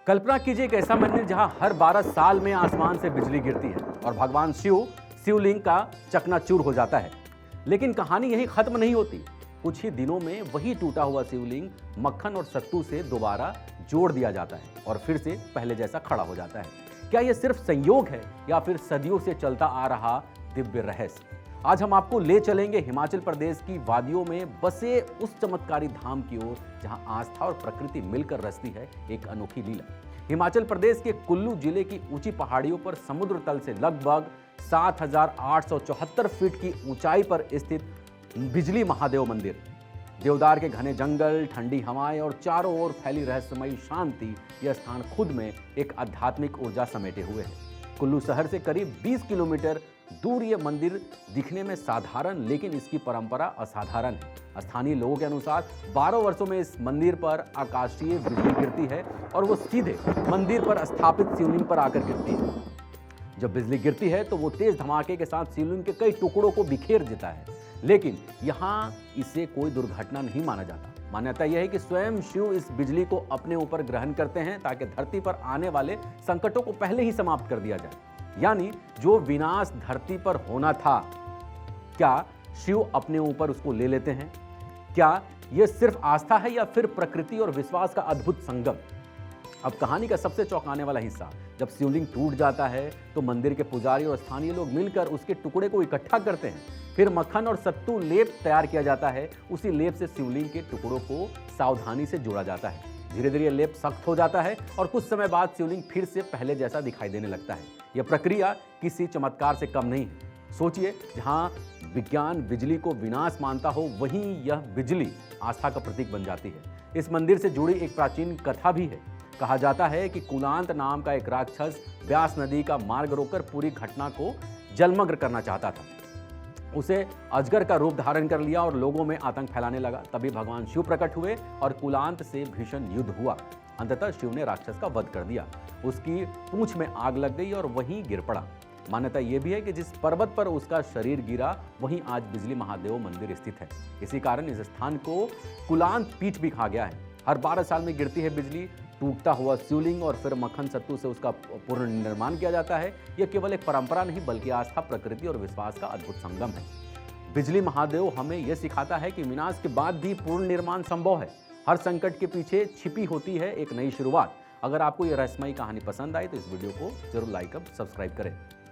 कल्पना कीजिए एक ऐसा मंदिर जहां हर 12 साल में आसमान से बिजली गिरती है और भगवान शिवलिंग का चकनाचूर हो जाता है। लेकिन कहानी यही खत्म नहीं होती। कुछ ही दिनों में वही टूटा हुआ शिवलिंग मक्खन और सत्तू से दोबारा जोड़ दिया जाता है और फिर से पहले जैसा खड़ा हो जाता है। क्या यह सिर्फ संयोग है या फिर सदियों से चलता आ रहा दिव्य रहस्य? आज हम आपको ले चलेंगे हिमाचल प्रदेश की वादियों में बसे उस चमत्कारी धाम की ओर जहां आस्था और प्रकृति मिलकर रचती है एक अनोखी लीला। हिमाचल प्रदेश के कुल्लू जिले की ऊंची पहाड़ियों पर समुद्र तल से लगभग 7,874 फीट की ऊंचाई पर स्थित बिजली महादेव मंदिर। देवदार के घने जंगल, ठंडी हवाएं और चारों ओर फैली रहस्यमयी शांति, यह स्थान खुद में एक आध्यात्मिक ऊर्जा समेटे हुए है। कुल्लू शहर से करीब 20 किलोमीटर दूर यह मंदिर दिखने में साधारण लेकिन इसकी परंपरा असाधारण है। स्थानीय लोगों के अनुसार 12 वर्षों में इस मंदिर पर आकाशीय बिजली गिरती है और वो सीधे मंदिर पर स्थापित शिवलिंग पर आकर गिरती है। जब बिजली गिरती है तो वो तेज धमाके के साथ शिवलिंग के कई टुकड़ों को बिखेर देता है, लेकिन यहाँ इसे कोई दुर्घटना नहीं माना जाता। मान्यता यह है कि स्वयं शिव इस बिजली को अपने ऊपर ग्रहण करते हैं ताकि धरती पर आने वाले संकटों को पहले ही समाप्त कर दिया जाए। यानी जो विनाश धरती पर होना था, क्या शिव अपने ऊपर उसको ले लेते हैं? क्या यह सिर्फ आस्था है या फिर प्रकृति और विश्वास का अद्भुत संगम? अब कहानी का सबसे चौंकाने वाला हिस्सा, जब शिवलिंग टूट जाता है तो मंदिर के पुजारी और स्थानीय लोग मिलकर उसके टुकड़े को इकट्ठा करते हैं। फिर मक्खन और सत्तू लेप तैयार किया जाता है। उसी लेप से शिवलिंग के टुकड़ों को सावधानी से जोड़ा जाता है। धीरे धीरे लेप सख्त हो जाता है और कुछ समय बाद शिवलिंग फिर से पहले जैसा दिखाई देने लगता है। यह प्रक्रिया किसी चमत्कार से कम नहीं है। सोचिए, जहां विज्ञान बिजली को विनाश मानता हो, वहीं यह बिजली आस्था का प्रतीक बन जाती है। इस मंदिर से जुड़ी एक प्राचीन कथा भी है। कहा जाता है कि कुलांत नाम का एक राक्षस व्यास नदी का मार्ग रोककर पूरी घटना को जलमग्न करना चाहता था। उसे अजगर का रूप धारण कर लिया और लोगों में आतंक फैलाने लगा। तभी भगवान शिव प्रकट हुए और कुलांत से भीषण युद्ध हुआ। अंततः शिव ने राक्षस का वध कर दिया। उसकी पूंछ में आग लग गई और वहीं गिर पड़ा। मान्यता यह भी है कि जिस पर्वत पर उसका शरीर गिरा वहीं आज बिजली महादेव मंदिर स्थित है। इसी कारण इस स्थान को कुलांत पीठ भी कहा गया है। हर 12 साल में गिरती है बिजली, टूटता हुआ शिवलिंग और फिर मक्खन सत्तू से उसका पुनर्निर्माण किया जाता है। यह केवल एक परंपरा नहीं बल्कि आस्था, प्रकृति और विश्वास का अद्भुत संगम है। बिजली महादेव हमें यह सिखाता है कि विनाश के बाद भी पूर्ण निर्माण संभव है। हर संकट के पीछे छिपी होती है एक नई शुरुआत। अगर आपको यह रहस्यमयी कहानी पसंद आई तो इस वीडियो को जरूर लाइक और सब्सक्राइब करें।